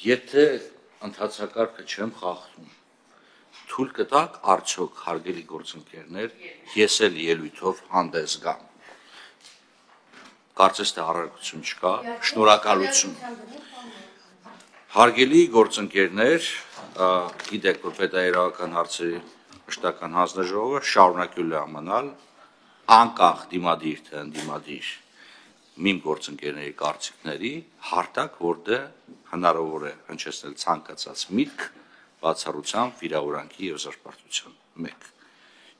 Եթե ընթացակարգը չեմ խախտում, թույլ կտաք արդյոք հարգելի գործընկերներ, ես էլ ելույթով հանդես գամ։ Կարծես թե առարկություն չկա, շնորհակալություն։ Հարգելի գործընկերներ, գիտեք, որ պետաերավական հարցերի մշտական հանձնաժողովը շարունակել է ամանալ անկախ դիմադիր թե ընդդիմադիր իմ գործընկերների կարծիքների հարթակ, որտեղ հնարավոր է հնչեցնել ցանկացած միտք, բացառությամբ վիրավորանքի եւ զրպարտության։ 1.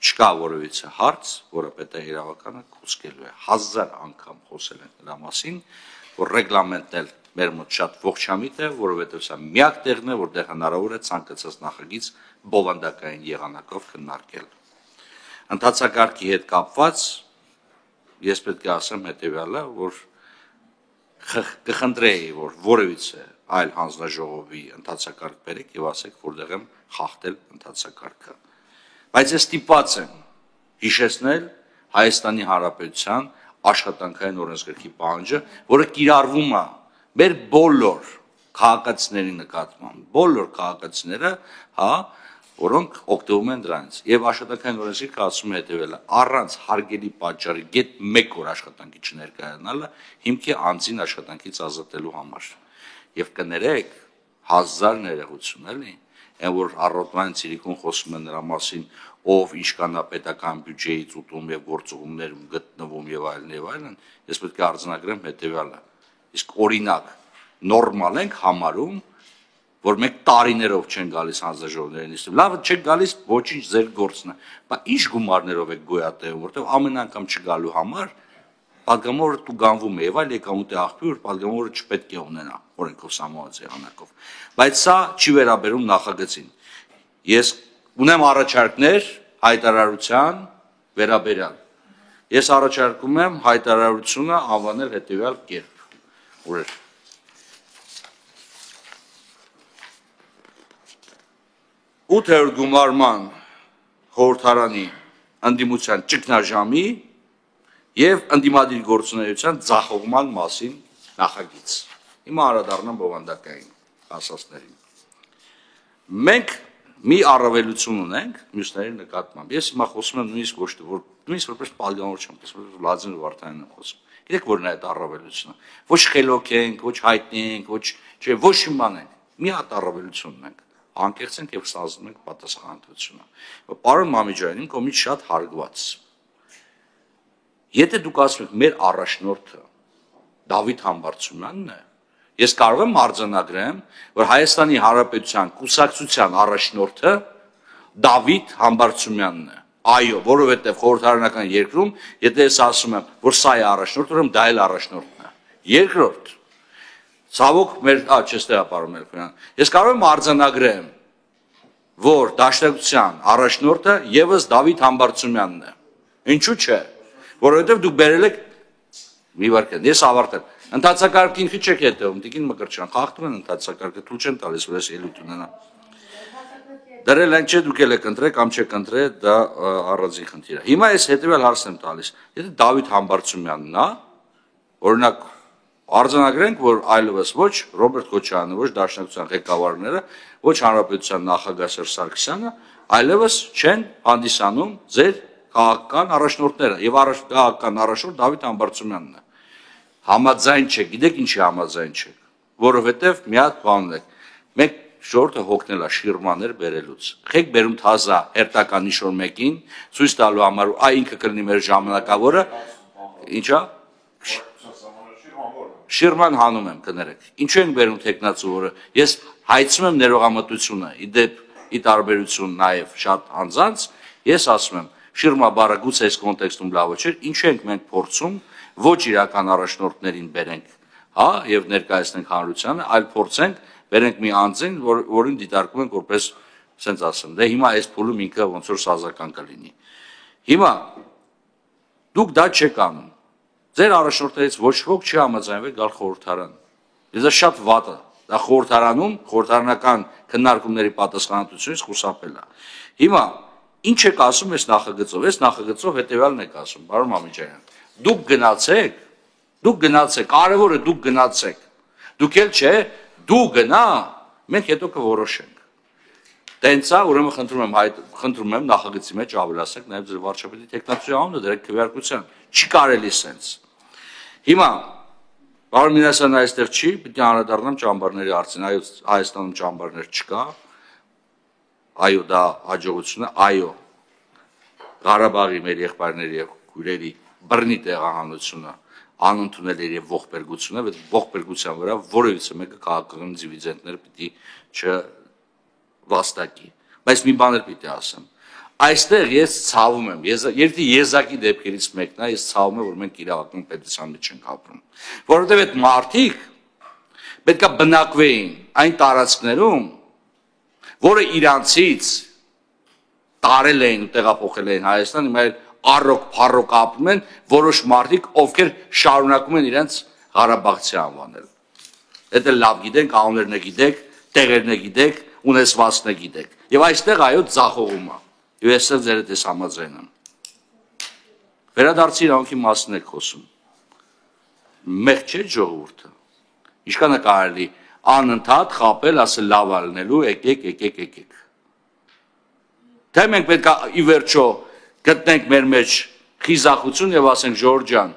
Չկա որևիցե հարց, որը պետաերավականը կուսկելու է։ 1000 անգամ խոսել ենք նրա մասին, որ ռեգլամենտն էլ մեր մոտ շատ ողջամիտ է, որովհետեւ սա միակ տեղն է, որտեղ հնարավոր է ցանկացած նախագիծ բովանդակային եղանակով քննարկել։ Ընթացակարգի հետ կապված ես պետք է ասեմ հետևյալը, որ կխնդրեի, որ որևիցե այլ հանձնաժողովի ընթացակարգ բերեք եւ ասեք, որտեղ եմ խախտել ընթացակարգը։ Բայց ես ստիպված եմ հիշեցնել Հայաստանի Հանրապետության աշխատանքային օրենսգրքի պահանջը, որը կիրառվում է մեր բոլոր քաղաքացիների նկատմամբ, բոլոր քաղաքացիները, որոնք օգտվում են դրանից։ Եվ աշխատանքային օրենսգիրքը ասում է հետևյալը. առանց հարգելի պատճառի գեթ 1 օր աշխատանքի չներկայանալը հիմքի անձին աշխատանքից ազատելու համար։ Եվ կներեք 1000 ներողություն, էլի, այն որ առօրյա ցիրիկուն խոսում են նրա մասին, ով ինչ կանա պետական բյուջեից ուտում եւ գործողումներ գտնվում եւ այլն, ես պետք է արձանագրեմ հետեւյալը։ Իսկ օրինակ նորմալ ենք համարում, որ մենք տարիներով չեն գալիս հանձնաժողովներին նիստում։ Լավ, չեք գալիս, ոչինչ ձեր գործն է։ Բայց ինչ գումարներով եք գոյատևում, որտեղ ամեն անգամ չգալու համար պատգամավորը տուգանվում է եւ այլ եկամուտի աղբյուր պատգամավորը չպետք է ունենա օրենքով սահմանված եղանակով։ Բայց սա չի վերաբերում նախագծին։ Ես ունեմ առաջարկներ հայտարարության վերաբերյալ։ Ես առաջարկում եմ հայտարարությունը անվանել հետեւյալ կերպ։ Ուր 8-րդ գումարման խորհրդարանի ընդդիմության ճգնաժամի եւ ընդդիմադիր գործունեության ձախողման մասին նախագիծ։ Հիմա անդրադառնամ բովանդակային ասացներին։ Մենք մի առավելություն ունենք մյուսների նկատմամբ։ Ես հիմա խոսում եմ նույնիսկ ոչ թե որ նույնիսկ որպես պատգամավոր չեմ, այսպես Վլադիմիր Վարդանյանն եմ խոսում։ Գիտեք որն է այդ առավելությունը։ Ոչ խելոք ենք, ոչ հայտնի ենք, ոչ մի բան ենք։ Մի հատ առավելություն ունենք։ Անկեղծ ենք եւ ստանձնում ենք պատասխանատվությունը։ Պարոն Մամիջյան, իմ կողմից շատ հարգված։ Եթե դուք ասում եք մեր առաջնորդը Դավիթ Համբարձումյանն է, ես կարող եմ արձանագրեմ, որ Հայաստանի Հանրապետության կուսակցության առաջնորդը Դավիթ Համբարձումյանն է։ Այո, որովհետեւ խորհրդարանական երկրում, եթե ես ասում եմ, որ սա է առաջնորդը, ուրեմն դա էլ առաջնորդն է։ Երկրորդ Ցավոք մեր չես տեղապարում Էլֆյան։ Ես կարող եմ արձանագրեմ, որ Դաշնակցության առաջնորդը եւս Դավիթ Համբարձումյանն է։ Ինչու՞ չէ։ Որովհետեւ դուք բերել եք մի վարքան, ես ավարտեմ։ Ընթացակարգը ինքը չեք հետևում, Տիկին Մկրտչյան, խախտում են ընթացակարգը, թույլ չեն տալիս, որ ես ելույթ ունենամ։ Դրել են չէ, դուք էլ եք ընտրել կամ չեք ընտրել, դա առանձին խնդիր է։ Հիմա ես հետեւյալ հարցն եմ տալիս։ Եթե Դավիթ Համբարձումյանն է, օրինակ արձանագրենք, որ այլևս ոչ Ռոբերտ Քոչարյանը, ոչ Դաշնակցության ղեկավարները, ոչ Հանրապետության նախագահ Սերժ Սարգսյանը, այլևս չեն հանդիսանում ձեր քաղաքական առաջնորդները եւ քաղաքական առաջնորդ Դավիթ Համբարձումյանն է։ Համաձայն չեք, գիտեք ինչի համաձայն չեք, որովհետեւ մի հատ բան ունեք։ Մենք շորտը հոգնել է շիրմաներ բերելուց։ Խեք բերում թազա հերթական ինչ-որ մեկին, ցույց տալու համար, այ ինքը կլինի մեր ժամանակավորը, ինչա։ Շիրման հանում եմ կներեք։ Ինչու ենք բերում տեխնացու որը։ Ես հայցում եմ ներողամտությունը, իդեպ ի տարբերություն նաև շատ անձանց, ես ասում եմ, շիրմա բառը գուցե այս կոնտեքստում լավ չէ, ինչու ենք մենք փորձում ոչ իրական առաջնորդներին բերենք, եւ ներկայացնենք հանրությանը, այլ փորձենք բերենք մի անձին, որին դիտարկում ենք որպես, ասենց ասեմ, դե հիմա այս փուլում ինքը ոնց որ սազական կլինի։ Հիմա դուք դա չեք անում։ Ձեր առաջնորդներից ոչ ոք չի համաձայնվել գալ խորհրդարան։ Դա շատ վատ է։ Դա խորհրդարանում խորհրդարանական քննարկումների պատասխանատվությունից խուսափել է։ Հիմա ինչ եք ասում այս նախագծով։ Այս նախագծով հետեւյալն եք ասում, պարոն Մամիջյան։ Դուք գնացեք, կարևորը դուք գնացեք։ Դուք էլ չէ, դու գնա, մենք հետո կորոշենք։ Տենցա, ուրեմն խնդրում եմ նախագծի մեջ ավելացնեք նաև ձեր վարչապետի տեխնացուի անունը դրեք քվեարկության։ Չի կարելի սենց։ Հիմա Պարոն Մինասյանն այստեղ չի, պետք է անդրադառնամ ճամբարների հարցին, այո, Հայաստանում ճամբարներ չկա, այո, դա հաջողություն է, այո, Ղարաբաղի մեր եղբայրների եւ քույրերի բռնի տեղահանությունը անընդունել է եւ ողբերգությունը, բայց ողբերգության վրա որևիցե մեկը քաղաքական դիվիդենդներ պիտի չվաստակի։ Բայց մի բան էլ պիտի ասեմ։ Այստեղ ես ցավում եմ, երբ եզակի դեպքերից մեկն է, ես ցավում եմ, որ մենք իրավական պետության մեջ ենք ապրում, որովհետև այդ մարդիկ պետքա բնակվեին այն տարածքներում, որը իրանցից տարել էին ու տեղափոխել էին Հայաստան, հիմա առոք-փառոք ապրում են որոշ մարդիկ, ովքեր շարունակում են իրենց Ղարաբաղցի անվանել։ Դա լավ գիտենք, անուններն է գիտեք, տեղերն է գիտեք, ունեցվածքն է գիտեք։ Եվ այստեղ այո ձախողում է։ Եվ ես ձեր հետ համաձայն եմ։ Վերադարձի իրավունքի մասին եք խոսում։ Մեղ չէ ժողովուրդը։ Ինչքան է կարելի անընդհատ խապել, ասել լավ ալնելու, եկեք։ Թե մենք պետք է ի վերջո գտնենք մեր մեջ խիզախություն եւ ասենք Ժորժ ջան,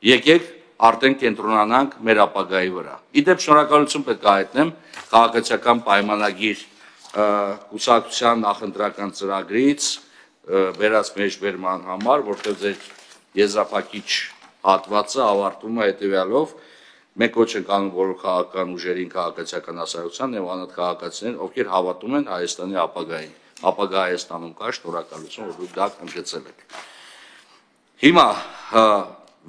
եկեք արդեն կենտրոնանանք մեր ապագայի վրա։ Իդեպ շնորհակալություն պետք է հայտնեմ քաղաքացիական պայմանագիր կուսակցության նախընտրական ծրագրից վերած մեջբերման համար, որտեղ ձեր եզրափակիչ հատվածը ավարտվում է հետեւյալով. մենք ոչ ենք անում որոշ քաղաքական ուժերին, քաղաքացիական հասարակության եւ անհատ քաղաքացիներին, ովքեր հավատում են Հայաստանի ապագային։ Ապագա Հայաստանում կա, շնորհակալություն, որ դուք դա ընդգծել եք։ Հիմա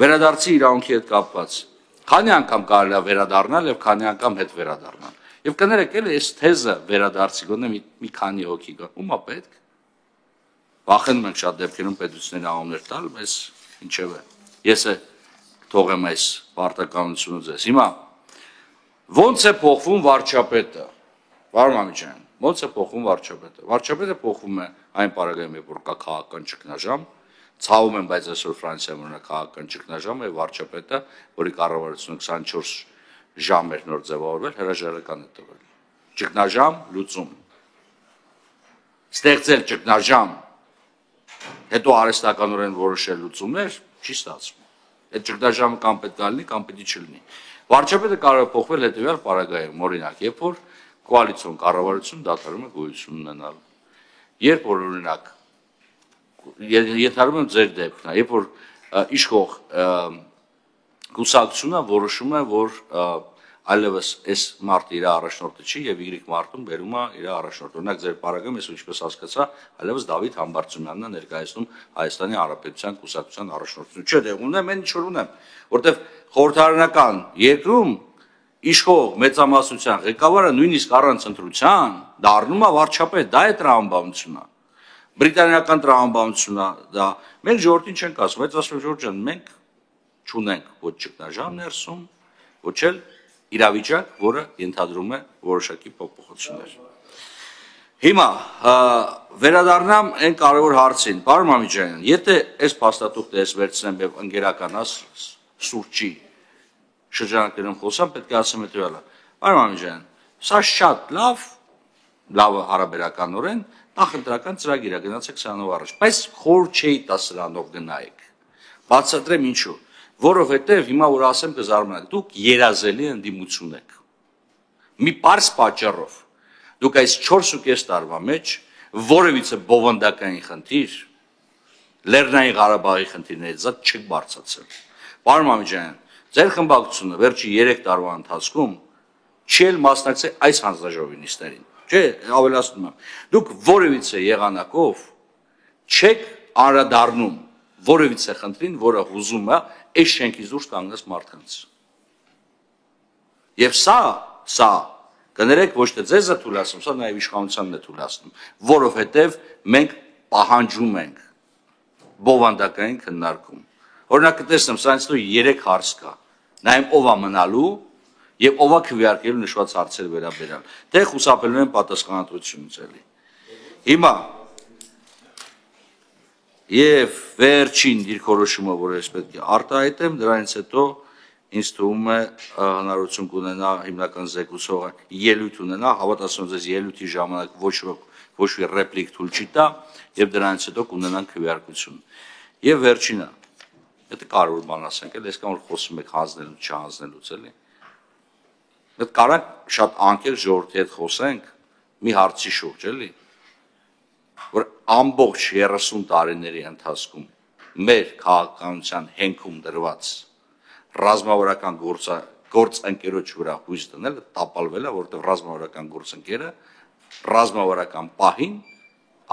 վերադարձի իրավունքի հետ կապված քանի անգամ կարելի է վերադառնալ եւ քանի անգամ հետ վերադառնալ։ Եվ կներեք, էլի այս թեզը վերադարձի գոնե մի քանի հոգի կա։ Ումա պետք։ Վախենում ենք շատ դեպքերում պետությունների անուններ տալ, բայց ինչեւէ։ Ես թողեմ այս պարտականությունը ձեզ։ Հիմա ո՞նց է փոխվում վարչապետը։ Պարոն Մամիկյան, ո՞նց է փոխվում վարչապետը։ Վարչապետը փոխվում է այն պարագայում, որ կա քաղաքական ճգնաժամ, ցավում եմ, բայց այսօր Ֆրանսիայում ունի քաղաքական ճգնաժամ եւ վարչապետը, որի կառավարությունը 24 ժամ էր նոր ձևավորվել, հրաժարական է տվել։ Ճգնաժամ, լուծում։ Ստեղծել ճգնաժամ, հետո արհեստականորեն որոշել լուծումներ չի ստացվում։ Այդ ճգնաժամը կամ պետք է լինի, կամ պետք չլինի։ Վարչապետը կարող է փոխվել հետեւյալ պարագայում, օրինակ, երբ որ կոալիցիոն կառավարություն դադարում է գոյություն ունենալ։ Երբ որ օրինակ ենթադրում եմ ձեր դեպքն է, երբ որ իշխող կուսակցությունը որոշում է, որ այլևս այս մարտը իր առաջնորդը չի եւ Y մարտում բերում է իր առաջնորդ։ Օրինակ ձեր պարագայում ես ինչպես հասկացա, այլևս Դավիթ Համբարձումյանն է ներկայացնում Հայաստանի Հանրապետության կուսակցության առաջնորդությունը։ Չէ, դե ունեմ, այն ինչ որ ունեմ, որտեվ խորհրդարանական երկրում իշխող մեծամասնության ղեկավարը նույնիսկ առանց ընտրության դառնում է վարչապետ, դա է տրամաբանությունը։ Բրիտանիական տրամաբանությունն է դա։ Մենք ժողովրդին չենք ասում, բայց ասում Ժորժ ջան, մենք չունենք ոչ ճգնաժամ ներսում, ոչ էլ իրավիճակ, որը ենթադրում է որոշակի փոփոխություններ։ Հիմա վերադառնամ այն կարևոր հարցին, պարոն Մամիկյան, եթե այս փաստաթուղթը ես վերցնեմ եւ ընկերականաս սուրճի շրջանակներում խոսամ, պետք է ասեմ հետեւյալը։ Պարոն Մամիկյան, սա շատ լավ հարաբերականորեն նախընտրական ծրագիր է, գնացեք սրանով առաջ, բայց խոր չէի տա սրանով գնայեք։ Բացատրեմ ինչու։ Որովհետև հիմա որ ասեմ կզարմանաք, դուք երազելի ընդդիմություն եք։ Մի պարզ պատճառով դուք այս 4.5 տարվա մեջ որևիցե բովանդակային խնդիր, Լեռնային Ղարաբաղի խնդիրներից զատ չեք բարձրացել։ Պարոն Մամիկյան, ձեր խմբակցությունը վերջի 3 տարվա ընթացքում չի էլ մասնակցել այս հանձնաժողովի նիստերին։ Չէ, ավելացնում եմ։ Դուք որևիցե եղանակով չեք անդրադառնում որևիցե խնդրին, որը հուզում է այս շենքից դուրս կանգնած մարդկանց։ Եվ սա կներեք ոչ թե ձեզ է թույլատնում, սա նաև իշխանությանն է թույլատնում, որովհետև մենք պահանջում ենք բովանդակային քննարկում։ Օրինակ կտեսնեմ, սրանից հետո 3 հարց կա։ Նայեմ ով է մնալու եւ ով է քվեարկելու նշված հարցեր վերաբերյալ։ Թե խուսափելու են պատասխանատվությունից էլի։ Հիմա եւ վերջին դիրքորոշումը, որ ես պետք է արտահայտեմ, դրանից հետո ինձ թվում է հնարավորություն կունենա հիմնական զեկուցողը ելույթ ունենա, հավատացում ձեզ ելույթի ժամանակ ոչ մի ռեպլիկ թույլ չի տա եւ դրանից հետո կունենան քվեարկություն։ Եվ վերջինը, դա կարևոր բան ասենք, էլ այսքան որ խոսում եք հանձնելուց չհանձնելուց էլի։ Դա կարանք շատ անկեղծ ժողովրդի հետ խոսենք մի հարցի շուրջ, էլի, որ ամբողջ 30 տարիների ընթացքում մեր քաղաքականության հենքում դրված ռազմավարական գործընկերոջ վրա հույս դնելը տապալվել է, որտեղ ռազմավարական գործընկերը ռազմավարական պահին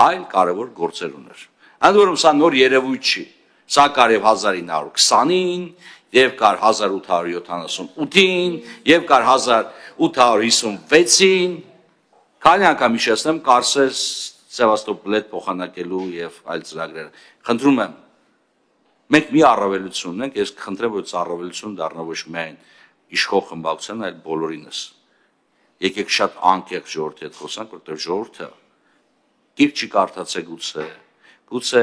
այլ կարևոր գործեր ուներ։ Ընդ որում սա նոր երևույթ չի։ Սա կար եւ 1920-ին, եւ կար 1878-ին, եւ կար 1856-ին։ Քանի անգամ հիշեցնեմ Կարսես Սևաստոպոլ փոխանակելու եւ այլ ծրագրերը։ Խնդրում եմ, մենք մի առավելություն ունենք, ես կխնդրեմ, որ այս առավելությունը դառնա ոչ միայն իշխող խմբակցության, այլ բոլորինս։ Եկեք շատ անկեղծ ժողովրդի հետ խոսանք, որտեղ ժողովուրդը գիրք չի կարդացել գուցե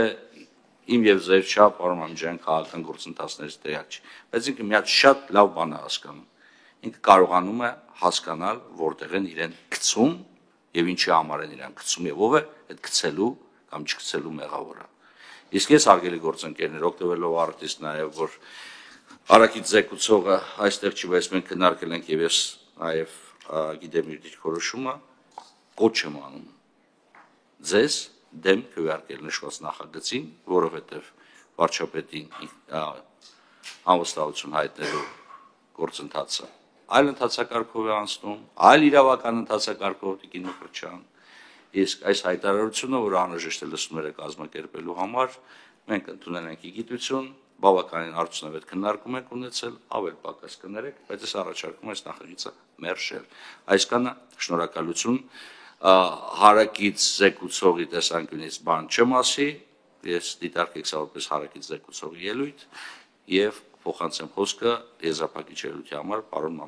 իմ եւ ձեր չափ պարոն Մամջյան քաղաքական գործընթացներից տեղյակ չի, բայց ինքը մի հատ շատ լավ բան է հասկանում։ Ինքը կարողանում է հասկանալ, որտեղ են իրեն գցում եւ ինչի համար են իրան գցում եւ ով է այդ գցելու կամ չգցելու մեղավորը։ Իսկ ես հարգելի գործընկերներ, օգտվելով առիթից նաեւ որ Արաքից զեկուցողը այստեղ չի, բայց մենք քննարկել ենք եւ ես նաեւ գիտեմ իր դիրքորոշումը, կոչ եմ անում ձեզ դեմ քվեարկել նշված նախագծին, որովհետև վարչապետին անվստահություն հայտնելու գործընթացը այլ ընթացակարգով է անցնում, այլ իրավական ընթացակարգով Տիկին Մկրտչյան, իսկ այս հայտարարությունը, որ անհրաժեշտ է լսումները կազմակերպելու համար, մենք ընդունել ենք գիտություն, բավականին արդյունավետ քննարկում ենք ունեցել, ավել պակաս կներեք, բայց ես առաջարկում եմ այս նախագիծը մերժել։ Այսքանը շնորհակալություն հարակից զեկուցողի տեսանկյունից բան չեմ ասի, ես դիտարկեք սա որպես հարակից զեկուցողի ելույթ եւ փոխանցեմ խոսքը եզրափակիչ ելույթի համար պարոն